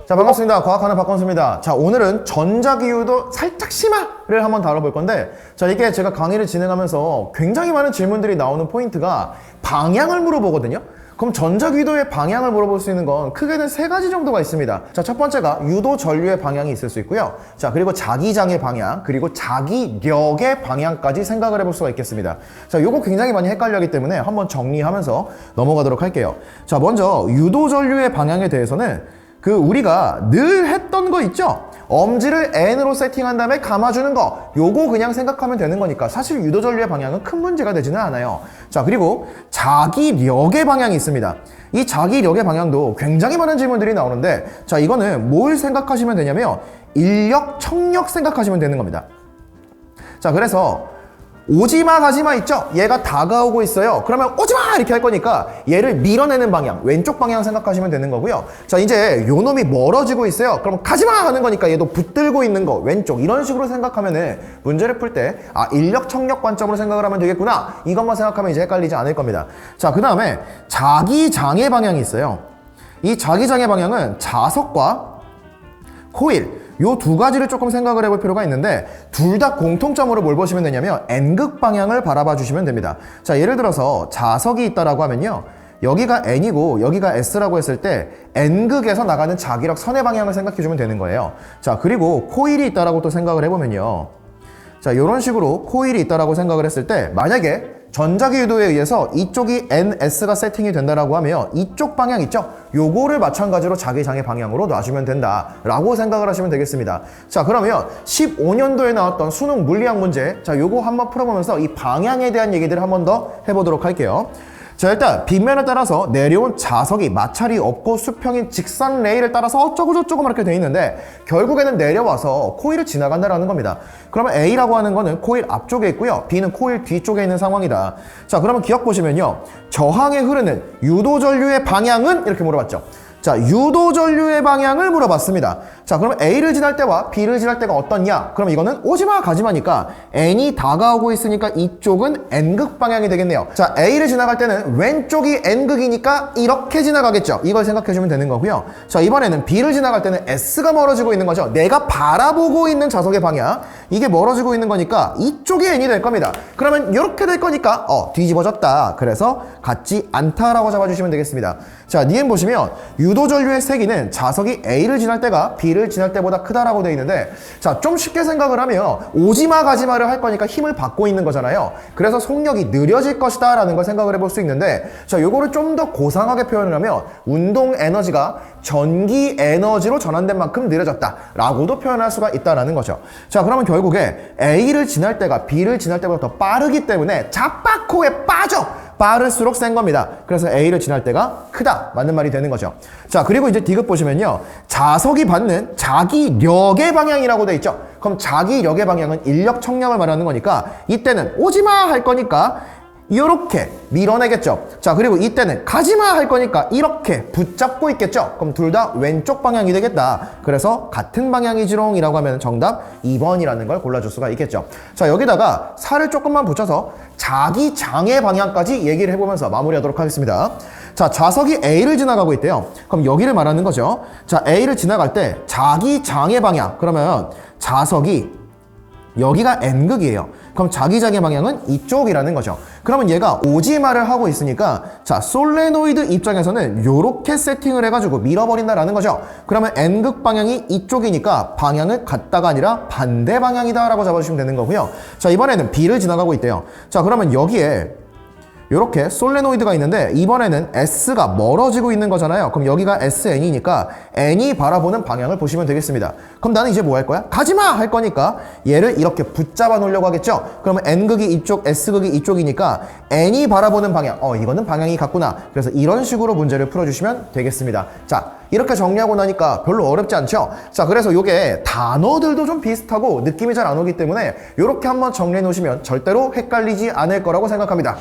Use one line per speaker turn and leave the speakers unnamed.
자, 반갑습니다. 과학하는 박건수입니다. 자, 오늘은 전자기후도 살짝 심화를 한번 다뤄볼 건데, 자, 이게 제가 강의를 진행하면서 굉장히 많은 질문들이 나오는 포인트가 방향을 물어보거든요. 그럼 전자기후도의 방향을 물어볼 수 있는 건 크게는 세 가지 정도가 있습니다. 자, 첫 번째가 유도 전류의 방향이 있을 수 있고요. 자, 그리고 자기장의 방향, 그리고 자기력의 방향까지 생각을 해볼 수가 있겠습니다. 자, 요거 굉장히 많이 헷갈려하기 때문에 한번 정리하면서 넘어가도록 할게요. 자, 먼저 유도 전류의 방향에 대해서는 우리가 늘 했던 거 있죠? 엄지를 N으로 세팅한 다음에 감아주는 거, 요거 그냥 생각하면 되는 거니까 사실 유도전류의 방향은 큰 문제가 되지는 않아요. 자, 그리고 자기력의 방향이 있습니다. 이 자기력의 방향도 굉장히 많은 질문들이 나오는데, 자, 이거는 뭘 생각하시면 되냐면 인력, 청력 생각하시면 되는 겁니다. 자, 그래서 오지마 가지마 있죠? 얘가 다가오고 있어요. 그러면 오지마! 이렇게 할 거니까 얘를 밀어내는 방향, 왼쪽 방향 생각하시면 되는 거고요. 자, 이제 요 놈이 멀어지고 있어요. 그럼 가지마! 하는 거니까 얘도 붙들고 있는 거, 왼쪽. 이런 식으로 생각하면은 문제를 풀 때, 아, 인력, 청력 관점으로 생각을 하면 되겠구나. 이것만 생각하면 이제 헷갈리지 않을 겁니다. 자, 그 다음에 자기장의 방향이 있어요. 이 자기장의 방향은 자석과 코일, 요 두 가지를 조금 생각을 해볼 필요가 있는데, 둘 다 공통점으로 뭘 보시면 되냐면 N극 방향을 바라봐 주시면 됩니다. 자, 예를 들어서 자석이 있다라고 하면요, 여기가 N이고 여기가 S라고 했을 때 N극에서 나가는 자기력 선의 방향을 생각해 주면 되는 거예요. 자, 그리고 코일이 있다라고 또 생각을 해보면요, 자, 요런 식으로 코일이 있다라고 생각을 했을 때, 만약에 전자기후도에 의해서 이쪽이 NS가 세팅이 된다라고 하면 이쪽 방향 있죠? 요거를 마찬가지로 자기장의 방향으로 놔주면 된다라고 생각을 하시면 되겠습니다. 자, 그러면 15년도에 나왔던 수능 물리학 문제, 자, 요거 한번 풀어보면서 이 방향에 대한 얘기들을 한번 더 해보도록 할게요. 자, 일단 빗면을 따라서 내려온 자석이 마찰이 없고 수평인 직선 레일을 따라서 어쩌고저쩌고 이렇게 돼 있는데, 결국에는 내려와서 코일을 지나간다라는 겁니다. 그러면 A라고 하는 거는 코일 앞쪽에 있고요, B는 코일 뒤쪽에 있는 상황이다. 자, 그러면 기억 보시면요, 저항에 흐르는 유도전류의 방향은 이렇게 물어봤죠. 자, 유도전류의 방향을 물어봤습니다. 자, 그럼 A를 지날 때와 B를 지날 때가 어떻냐? 그럼 이거는 오지마 가지마니까 N이 다가오고 있으니까 이쪽은 N극 방향이 되겠네요. 자, A를 지나갈 때는 왼쪽이 N극이니까 이렇게 지나가겠죠. 이걸 생각해 주면 되는 거고요. 자, 이번에는 B를 지나갈 때는 S가 멀어지고 있는 거죠. 내가 바라보고 있는 자석의 방향, 이게 멀어지고 있는 거니까 이쪽이 N이 될 겁니다. 그러면 이렇게 될 거니까 뒤집어졌다. 그래서 같지 않다라고 잡아주시면 되겠습니다. 자, 니은 보시면 유도전류의 세기는 자석이 A를 지날 때가 B를 지날 때보다 크다라고 되어 있는데, 자, 좀 쉽게 생각을 하면 오지마 가지마를 할 거니까 힘을 받고 있는 거잖아요. 그래서 속력이 느려질 것이다 라는 걸 생각을 해볼 수 있는데, 자, 요거를 좀 더 고상하게 표현을 하면 운동 에너지가 전기 에너지로 전환된 만큼 느려졌다 라고도 표현할 수가 있다라는 거죠. 자, 그러면 결국에 A를 지날 때가 B를 지날 때보다 더 빠르기 때문에 자빠코에 빠를수록 센 겁니다. 그래서 A를 지날 때가 크다, 맞는 말이 되는 거죠. 자, 그리고 이제 D급 보시면요, 자석이 받는 자기력의 방향이라고 돼 있죠. 그럼 자기력의 방향은 인력, 청력을 말하는 거니까 이때는 오지마 할 거니까 이렇게 밀어내겠죠. 자, 그리고 이때는 가지마 할 거니까 이렇게 붙잡고 있겠죠. 그럼 둘 다 왼쪽 방향이 되겠다. 그래서 같은 방향이지롱 이라고 하면 정답 2번이라는 걸 골라줄 수가 있겠죠. 자, 여기다가 살을 조금만 붙여서 자기장의 방향까지 얘기를 해보면서 마무리하도록 하겠습니다. 자, 자석이 A를 지나가고 있대요. 그럼 여기를 말하는 거죠. 자, A를 지나갈 때 자기장의 방향, 그러면 자석이 여기가 N극이에요. 그럼 자기장의 방향은 이쪽이라는 거죠. 그러면 얘가 오지마를 하고 있으니까, 자, 솔레노이드 입장에서는 요렇게 세팅을 해가지고 밀어버린다라는 거죠. 그러면 N극 방향이 이쪽이니까 방향은 같다가 아니라 반대 방향이다 라고 잡아주시면 되는 거고요. 자, 이번에는 B를 지나가고 있대요. 자, 그러면 여기에 이렇게 솔레노이드가 있는데 이번에는 S가 멀어지고 있는 거잖아요. 그럼 여기가 SN이니까 N이 바라보는 방향을 보시면 되겠습니다. 그럼 나는 이제 뭐 할 거야? 가지마! 할 거니까 얘를 이렇게 붙잡아 놓으려고 하겠죠? 그러면 N극이 이쪽, S극이 이쪽이니까 N이 바라보는 방향, 이거는 방향이 같구나. 그래서 이런 식으로 문제를 풀어주시면 되겠습니다. 자, 이렇게 정리하고 나니까 별로 어렵지 않죠? 자, 그래서 요게 단어들도 좀 비슷하고 느낌이 잘 안 오기 때문에 이렇게 한번 정리해 놓으시면 절대로 헷갈리지 않을 거라고 생각합니다.